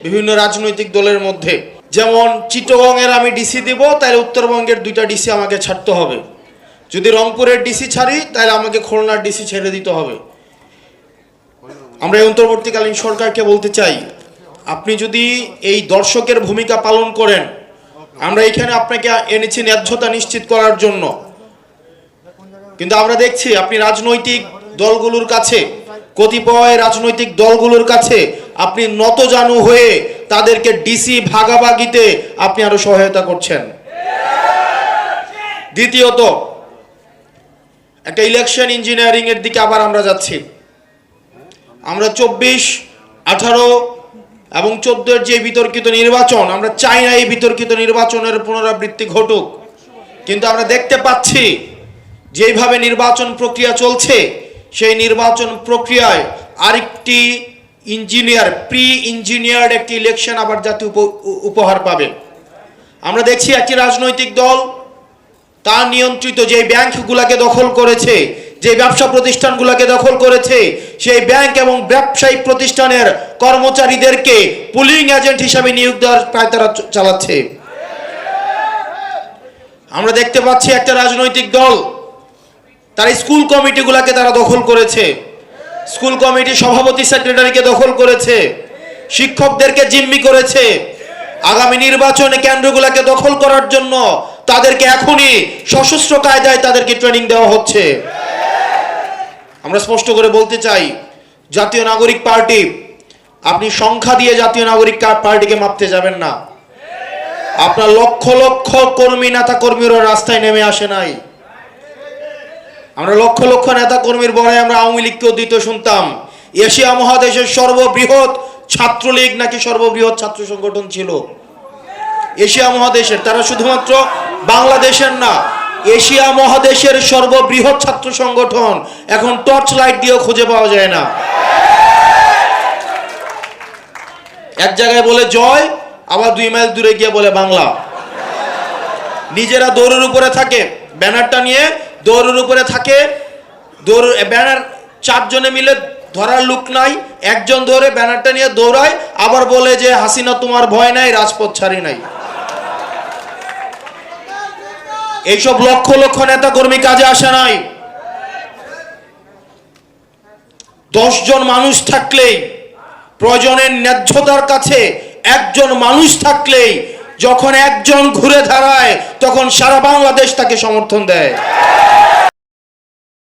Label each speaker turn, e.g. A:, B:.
A: বিভিন্ন রাজনৈতিক দলের মধ্যে, যেমন চিটাগংয়ের আমি ডিসি দিব, তাহলে উত্তরবঙ্গের 2টা ডিসি আমাকে ছাড়তে হবে। যদি রংপুরের ডিসি ছাড়ি, তাহলে আমাকে খুলনার ডিসি ছেড়ে দিতে হবে। আমরা এই অন্তর্বর্তীকালীন সরকারকে বলতে চাই, আপনি যদি এই দর্শকের ভূমিকা পালন করেন, আমরা এখানে আপনাকে এনেছি ন্যায্যতা নিশ্চিত করার জন্য, কিন্তু আমরা দেখছি আপনি রাজনৈতিক দলগুলোর কাছে, কতিপয় রাজনৈতিক দলগুলোর কাছে আপনি নতজানু হয়ে তাদেরকে ডিসি ভাগাভাগিতে আপনি আরো সহায়তা করছেন। দ্বিতীয়ত, একটা ইলেকশন ইঞ্জিনিয়ারিং এর দিকে আবার আমরা যাচ্ছি। আমরা 24, 18 এবং 14 এর যে বিতর্কিত নির্বাচন, আমরা চাই না এই বিতর্কিত নির্বাচনের পুনরাবৃত্তি ঘটুক, কিন্তু আমরা দেখতে পাচ্ছি যেভাবে নির্বাচন প্রক্রিয়া চলছে, সেই নির্বাচন প্রক্রিয়ায় আরেকটি প্রি ইঞ্জিনিয়ার্ড একটি ইলেকশন আবার জাতি উপহার পাবে। আমরা দেখছি একটি রাজনৈতিক দল তার নিয়ন্ত্রিত যে ব্যাংকগুলোকে দখল করেছে, যে ব্যবসা প্রতিষ্ঠানগুলোকে দখল করেছে, সেই ব্যাংক এবং ব্যবসায়িক প্রতিষ্ঠানের কর্মচারীদেরকে পুলিং এজেন্ট হিসাবে নিয়োগ দেওয়ার প্রায় তারা চালাচ্ছে। আমরা দেখতে পাচ্ছি একটা রাজনৈতিক দল তার স্কুল কমিটিগুলোকে তারা দখল করেছে, স্কুল কমিটি সভাপতি সেক্রেটারিকে দখল করেছে, শিক্ষকদেরকে জিম্মি করেছে। আগামী নির্বাচনে কেন্দ্রগুলোকে দখল করার জন্য তাদেরকে এখনই সশস্ত্র কায়দায় তাদেরকে ট্রেনিং দেওয়া হচ্ছে। আমরা স্পষ্ট করে বলতে চাই, জাতীয় নাগরিক পার্টি, আপনি সংখ্যা দিয়ে জাতীয় নাগরিক পার্টিকে মাপতে যাবেন না। আপনার লক্ষ লক্ষ কর্মী নেতা কর্মীরা রাস্তায় নেমে আসে নাই। আমরা লক্ষ লক্ষ নেতা কর্মীর বড় আমরা আওয়ামী লীগকেও দিতে শুনতাম, এশিয়া মহাদেশের সর্ববৃহৎ ছাত্রলীগ নাকি সর্ববৃহৎ ছাত্র সংগঠন ছিল এশিয়া মহাদেশের। তারা শুধুমাত্র বাংলাদেশের না, এশিয়া মহাদেশের সর্ববৃহৎ ছাত্র সংগঠন এখন টর্চ লাইট দিয়েও খুঁজে পাওয়া যায় না। এক জায়গায় বলে জয়, আবার 2 মাইল দূরে গিয়ে বলে বাংলা। নিজেরা দৌড়ের উপরে থাকে, ব্যানারটা নিয়ে দৌড়ের উপরে থাকে, ব্যানার 4 জনে মিলে ধরার লোক নাই, একজন ধরে ব্যানারটা নিয়ে দৌড়ায়, আবার বলে যে হাসিনা তোমার ভয় নাই, রাজপথ ছাড়ি নাই। এইসব লক্ষ লক্ষ নেতা কর্মী কাজে আসে নাই। 10 জন মানুষ থাকলেই, প্রয়োজনের ন্যায্যতার কাছে একজন মানুষ থাকলেই, যখন একজন ঘুরে দাঁড়ায় তখন সারা বাংলাদেশ তাকে সমর্থন দেয়।